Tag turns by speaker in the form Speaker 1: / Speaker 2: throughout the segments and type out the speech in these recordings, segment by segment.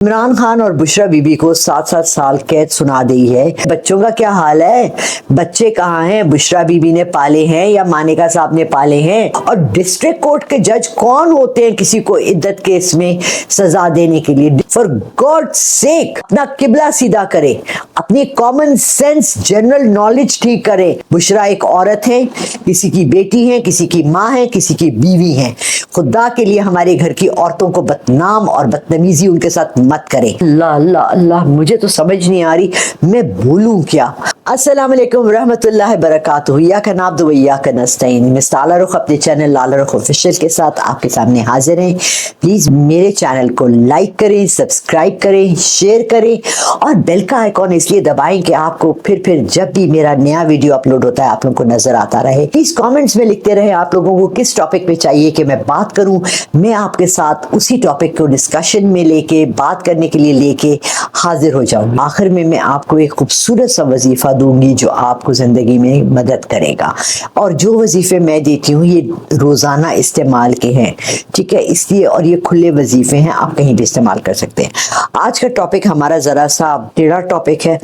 Speaker 1: इमरान खान और बुशरा बीबी को 7-7 साल कैद सुना दी है। बच्चों का क्या हाल है? बच्चे कहाँ हैं? बुशरा बीबी ने पाले हैं या मानिका साहब ने पाले हैं? और डिस्ट्रिक्ट कोर्ट के जज कौन होते हैं किसी को इद्दत केस में सजा देने के लिए? फॉर गॉड सेक अपना किबला सीधा करे, अपनी कॉमन सेंस जनरल नॉलेज ठीक करे। बुशरा एक औरत है, किसी की बेटी है, किसी की माँ है, किसी की बीवी है। खुदा के लिए हमारे घर की औरतों को बदनाम और बदतमीजी उनके साथ मत करें। अल्लाह अल्लाह अल्लाह, मुझे तो समझ नहीं आ रही मैं बोलूं क्या। अस्सलाम वालेकुम रहमतुल्लाहि बरकातुहू। इय्याका नअब्दु व इय्याका नस्तईन। मिस्टर लाला रुख अपने चैनल लाला रुख ऑफिशियल के साथ आपके सामने हाजिर हैं। प्लीज मेरे चैनल को लाइक करें, सब्सक्राइब करें, शेयर करें और बेल का आइकॉन इसलिए दबाएं कि आपको फिर जब भी मेरा नया वीडियो अपलोड होता है आप लोगों को नजर आता रहे। प्लीज कमेंट्स में लिखते रहे आप लोगों को किस टॉपिक पे चाहिए कि मैं बात करूं। मैं आपके साथ उसी टॉपिक को डिस्कशन में लेके बात करने के लिए लेके हाजिर हो जाऊंगी। आखिर में मैं आपको एक खूबसूरत सा वजीफा दूंगी जो आपको जिंदगी में मदद करेगा। और जो वजीफे मैं देती हूँ ये रोजाना इस्तेमाल के हैं, ठीक है, इसलिए, और ये खुले वजीफे हैं, आप कहीं भी इस्तेमाल कर सकते हैं। आज का टॉपिक हमारा जरा सा टेढ़ा टॉपिक है।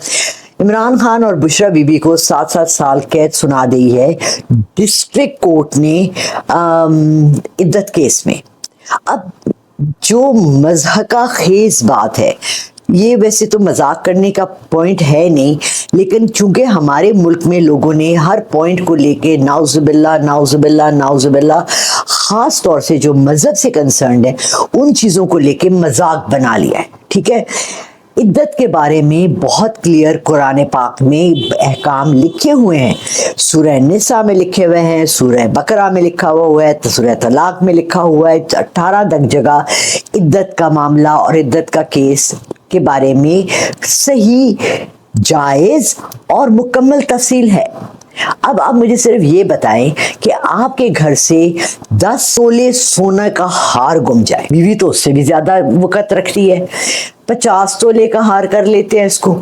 Speaker 1: इमरान खान और बुशरा बीबी को 7-7 साल कैद सुना दी है डिस्ट्रिक्ट कोर्ट ने इद्दत केस में। अब जो मज़हका खेज बात है, ये वैसे तो मजाक करने का पॉइंट है नहीं, लेकिन चूंकि हमारे मुल्क में लोगों ने हर पॉइंट को लेके नाउजुबिल्ला नाउजुबिल्ला नाउजुबिल्ला, खास तौर से जो मजहब से कंसर्न्ड है उन चीज़ों को लेके मजाक बना लिया है, ठीक है। इद्दत के बारे में बहुत क्लियर कुरान पाक में अहकाम लिखे हुए हैं। सूरह निसा में लिखे हुए हैं, सूरह बकरा में लिखा हुआ है, तो सूरह तलाक में लिखा हुआ है। 18 तक जगह इद्दत का मामला और इद्दत का केस के बारे में सही, जायज़ और मुकम्मल तफसील है। अब आप मुझे सिर्फ ये बताएं कि आपके घर से 10 तोले सोना का हार गुम जाए, बीवी तो उससे भी ज्यादा वक़्त रखती है, 50 तोले का हार कर लेते हैं इसको,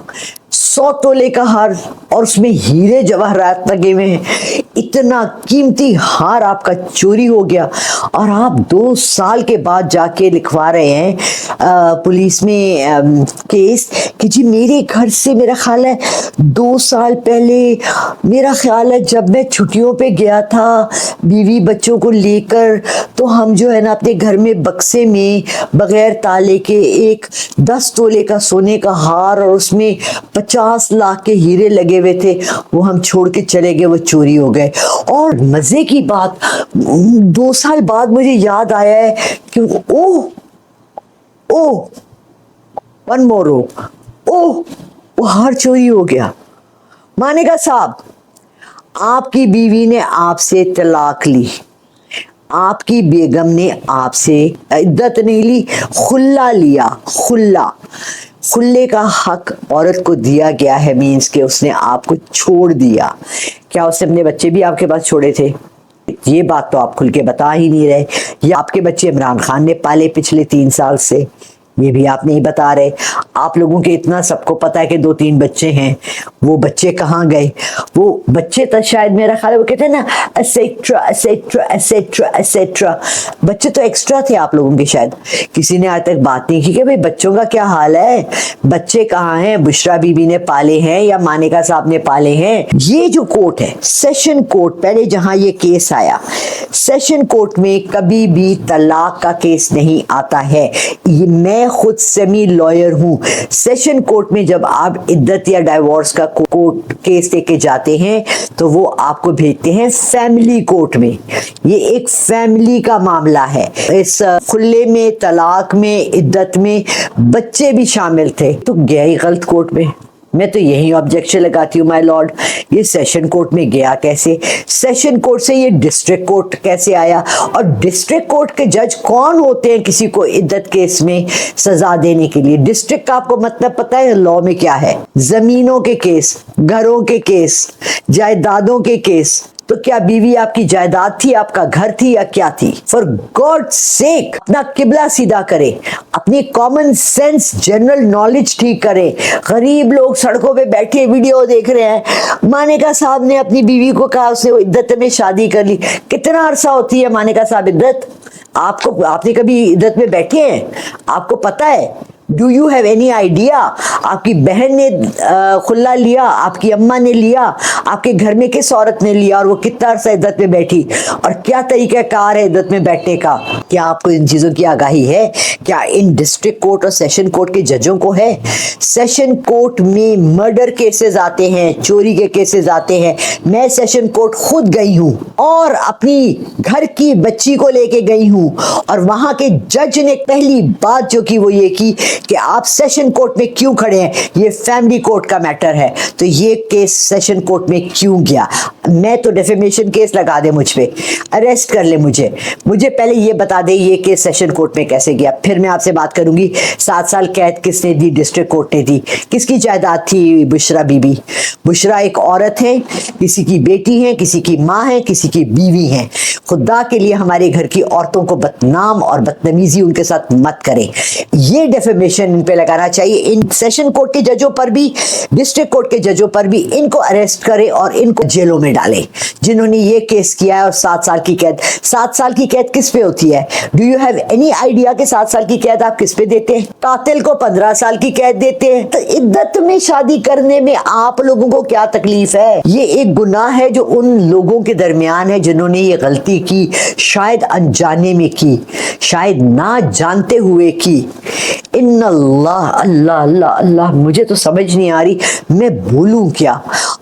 Speaker 1: 100 तोले का हार और उसमें हीरे जवाहरात लगे हुए हैं, इतना कीमती हार आपका चोरी हो गया और आप 2 साल के बाद जाके लिखवा रहे हैं पुलिस में केस कि जी मेरे घर से, मेरा ख्याल है 2 साल पहले, मेरा ख्याल है जब मैं छुट्टियों पे गया था बीवी बच्चों को लेकर, तो हम जो है ना अपने घर में बक्से में बगैर ताले के एक 10 तोले का सोने का हार और उसमें 50 लाख के हीरे लगे हुए थे, वो हम छोड़ के चले गए, वो चोरी हो गए। और मजे की बात, 2 साल बाद मुझे याद आया है कि ओह वन मोर, वो हार चोरी हो गया। मानेगा साहब, आपकी बीवी ने आपसे तलाक ली, आपकी बेगम ने आपसे इद्दत नहीं ली, खुल्ला लिया। खुल्ले का हक औरत को दिया गया है, मीन्स के उसने आपको छोड़ दिया। क्या उसने अपने बच्चे भी आपके पास छोड़े थे? ये बात तो आप खुल के बता ही नहीं रहे। ये आपके बच्चे इमरान खान ने पाले पिछले 3 साल से, ये भी आप नहीं बता रहे। आप लोगों के इतना सबको पता है कि 2-3 बच्चे हैं, वो बच्चे कहाँ गए? वो बच्चे तो शायद, मेरा ख्याल है वो कहते हैं ना एसेट्रा एसेट्रा एसेट्रा एसेट्रा, बच्चे तो एक्स्ट्रा थे आप लोगों के। शायद किसी ने आज तक बात नहीं की कि भाई बच्चों का क्या हाल है, बच्चे कहाँ हैं? बुशरा बीबी ने पाले हैं या मानिका साहब ने पाले हैं? ये जो कोर्ट है, सेशन कोर्ट, पहले जहां ये केस आया, सेशन कोर्ट में कभी भी तलाक का केस नहीं आता है। ये मैं खुद सेमी लॉयर हूं। सेशन कोर्ट में जब आप इद्दत या डाइवोर्स का कोर्ट केस लेके जाते हैं तो वो आपको भेजते हैं फैमिली कोर्ट में। ये एक फैमिली का मामला है। इस खुले में, तलाक में, इद्दत में बच्चे भी शामिल थे, तो गया ही गलत कोर्ट में। मैं तो यही ऑब्जेक्शन लगाती हूँ माय लॉर्ड, ये सेशन कोर्ट में गया कैसे? सेशन कोर्ट से ये डिस्ट्रिक्ट कोर्ट कैसे आया? और डिस्ट्रिक्ट कोर्ट के जज कौन होते हैं किसी को इद्दत केस में सजा देने के लिए? डिस्ट्रिक्ट का आपको मतलब पता है लॉ में क्या है? जमीनों के केस, घरों के केस, जायदादों के केस। तो क्या बीवी आपकी जायदाद थी, आपका घर थी या क्या थी? फॉर गॉड सेक अपना किबला सीधा करे, अपनी कॉमन सेंस जनरल नॉलेज ठीक करे। गरीब लोग सड़कों पे बैठे वीडियो देख रहे हैं, मानिका साहब ने अपनी बीवी को कहा उसने इद्दत में शादी कर ली। कितना अरसा होती है मानिका साहब इद्दत? आपको, आपने कभी इद्दत में बैठे हैं? आपको पता है? Do you have any idea? आपकी बहन ने खुल्ला लिया, आपकी अम्मा ने लिया, आपके घर में किस औरत ने लिया और वो कितना अरसा इद्दत में बैठी और क्या तरीका कार है इद्दत में बैठने का? क्या आपको इन चीज़ों की आगाही है? क्या इन डिस्ट्रिक्ट कोर्ट और सेशन कोर्ट के जजों को है? सेशन कोर्ट में मर्डर केसेस आते हैं, चोरी के केसेस आते हैं। मैं सेशन कोर्ट खुद गई हूँ और अपनी घर की बच्ची को लेके गई हूँ और वहाँ के जज ने पहली बात जो की वो ये की कि आप सेशन कोर्ट में क्यों खड़े हैं, ये फैमिली कोर्ट का मैटर है, तो ये केस सेशन कोर्ट में क्यों गया? मैं तो डेफेमेशन केस लगा दे मुझ पे, अरेस्ट कर ले मुझे पहले ये बता दे ये केस सेशन कोर्ट में कैसे गया, फिर मैं आपसे बात करूंगी 7 साल कैद किसने दी, डिस्ट्रिक्ट कोर्ट ने दी। किसकी जायदाद थी बुशरा बीबी? बुशरा एक औरत है, किसी की बेटी है, किसी की माँ है, किसी की बीवी है। खुदा के लिए हमारे घर की औरतों को बदनाम और बदतमीजी उनके साथ मत करें। ये डेफेमेशन इन पे लगाना चाहिए। इन सेशन कोर्ट के जजों पर भी, डिस्ट्रिक्ट कोर्ट के जजों पर भी इनको अरेस्ट करें और इनको जेलों में डालें जिन्होंने ये केस किया है। और 7 साल की कैद, 7 साल की कैद किस पे होती है? Do you have any idea कि 7 साल की कैद आप किस पे देते हैं? कातिल को 15 साल की कैद देते हैं। तो इद्दत में शादी करने में आप लोगों को क्या तकलीफ है? ये एक गुनाह है जो उन लोगों के दरमियान है जिन्होंने ये गलती की, शायद अनजाने में की, शायद ना जानते हुए की। इन्नल्लाह, अल्लाह अल्लाह अल्लाह, मुझे तो समझ नहीं आ रही मैं बोलूं क्या।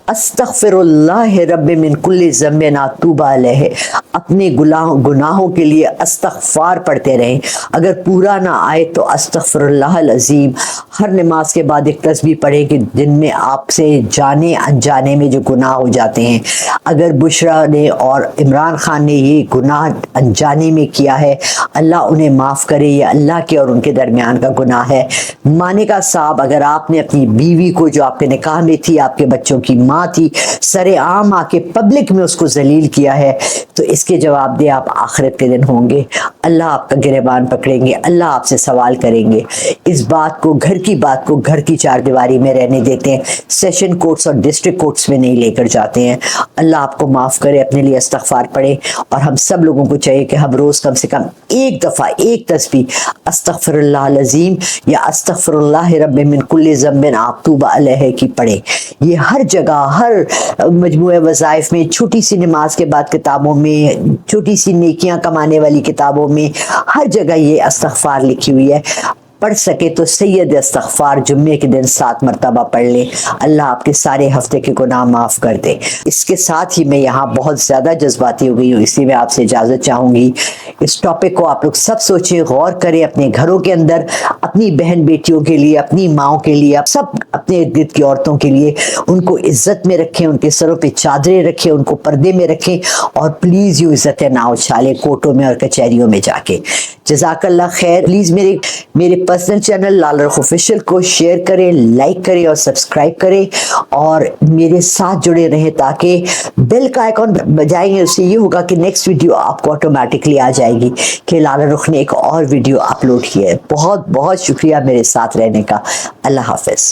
Speaker 1: अस्तगफिरुल्लाह रब्बी मिन कुल्ली ज़म्बिन अतूबु अलैहि। अपने गुनाहों के लिए अस्तगफार पढ़ते रहें। अगर पूरा ना आए तो अस्तगफिरुल्लाह अज़ीम। हर नमाज के बाद एक तस्बीह पढ़ें कि दिन में आपसे जाने अनजाने में जो गुनाह हो जाते हैं। अगर बुशरा ने और इमरान खान ने ये गुनाह अनजाने में किया है, अल्लाह उन्हें माफ़ करे, ये अल्लाह के और उनके दरमियान का गुनाह है। मानिका साहब, अगर आपने अपनी बीवी को जो आपके निकाह में थी, आपके बच्चों की माँ थी, सरेआम आके पब्लिक में उसको जलील किया है, तो इसके जवाब दे आप आखिरत के दिन होंगे। अल्लाह आपका गिरबान पकड़ेंगे, अल्लाह आपसे सवाल करेंगे। इस बात को, घर की बात को घर की चारदीवारी में रहने देते हैं, सेशन कोर्ट्स और डिस्ट्रिक्ट कोर्ट्स में नहीं लेकर जाते हैं। अल्लाह आपको माफ़ करे, अपने लिए इस्तगफार पढ़े। और हम सब लोगों को चाहिए कि हम रोज़ कम से कम एक दफ़ा एक तस्बीह अस्तगफिरुल्लाह अज़ीम या अस्तगफिरुल्लाह रब्बी मिन कुल्ली ज़म्बिन अतूबु अलैहि की पढ़े। ये हर जगह, हर मजमूए वज़ाइफ में, छोटी सी नमाज के बाद किताबों में, छोटी सी नेकियां कमाने वाली किताबों में, हर जगह ये इस्तगफार लिखी हुई है। पढ़ सके तो सैयद इस्तगफार जुम्मे के दिन 7 मरतबा पढ़ ले, अल्लाह आपके सारे हफ्ते के गुनाह माफ़ कर दे। इसके साथ ही मैं यहाँ बहुत ज़्यादा जज्बाती हो गई हूँ, इसलिए मैं आपसे इजाज़त चाहूँगी। इस टॉपिक को आप लोग सब सोचें, गौर करें अपने घरों के अंदर, अपनी बहन बेटियों के लिए, अपनी माओं के लिए, आप सब अपने इर्द गिर्द की औरतों के लिए, उनको इज्जत में रखें, उनके सरों पे चादरें रखें, उनको पर्दे में रखें और प्लीज़ यूँ इज्जतें ना उछालें कोर्टों में और कचहरियों में जाके। जज़ाकल्लाह खैर। प्लीज़ मेरे पर्सनल चैनल लाल रख ऑफिशियल को शेयर करें, लाइक करें और सब्सक्राइब करें और मेरे साथ जुड़े रहें ताकि बेल का आइकॉन बजाएंगे, उससे ये होगा कि नेक्स्ट वीडियो आपको ऑटोमेटिकली आ जाएगी कि लाल रुख ने एक और वीडियो अपलोड किया है। बहुत बहुत शुक्रिया मेरे साथ रहने का। अल्लाह हाफ़िज़।